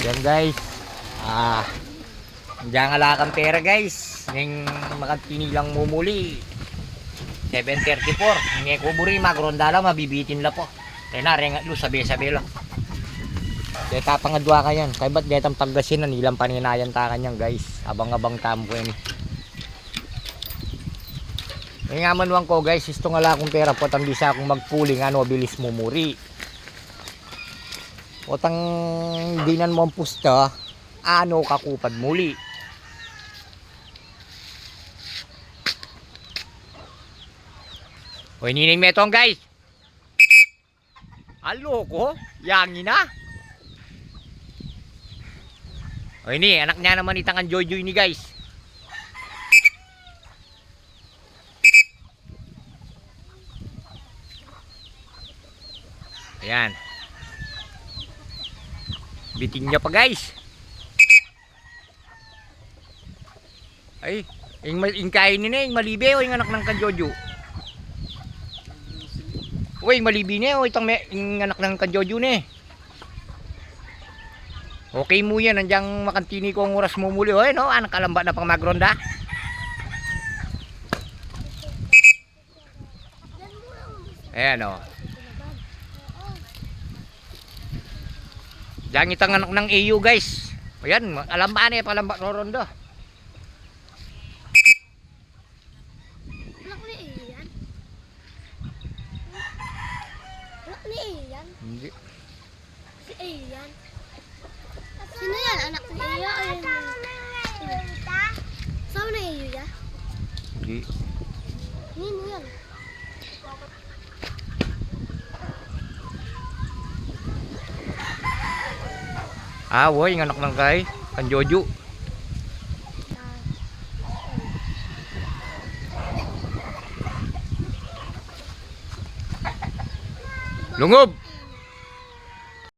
Yan guys. Diyan alakang pera guys. Ning makatinilang mumuli. 734. Ngi kuburi magronda lang mabibitin la po. Kaya na rengat lu sabi-sabi lang. Kaya tapangadwa ka yan. Kaya ba't detang paggasin na nilang paninayan ta kanyang guys. Abang-abang tampo yan. May nga manuang ko guys. Isto nga lang akong pera po. Tambisa akong magpuling ano bilis mumuri. Otang dinan mo ang pusta, ano kakupad muli. Hoy nining metong guys. Alo ko, yangi na. Hoy ni, anak niya naman itangan Joy-Joy ni guys. Ayan. Biting niya pa guys. Ay, ing kain ni ing malibe o ing anak ng kanjojo. Uy, malibi ni o itang ing anak ng kanjojo ni. Okay mo yan, nandiyan makantini ko ang oras mo muli. Oy, no, anak kalamba na pang magronda. Ayan o. Diyan itang anak ng EU guys. Ayan, alamba na yung palamba roronda. Anak ni EU yan? Anak ni EU yan? Hindi. Si EU yan? Sino yan? Anak ni EU? Saan na EU yan? Hindi. Nino yan? Woy, anak ng kay kanjojo. Lungob.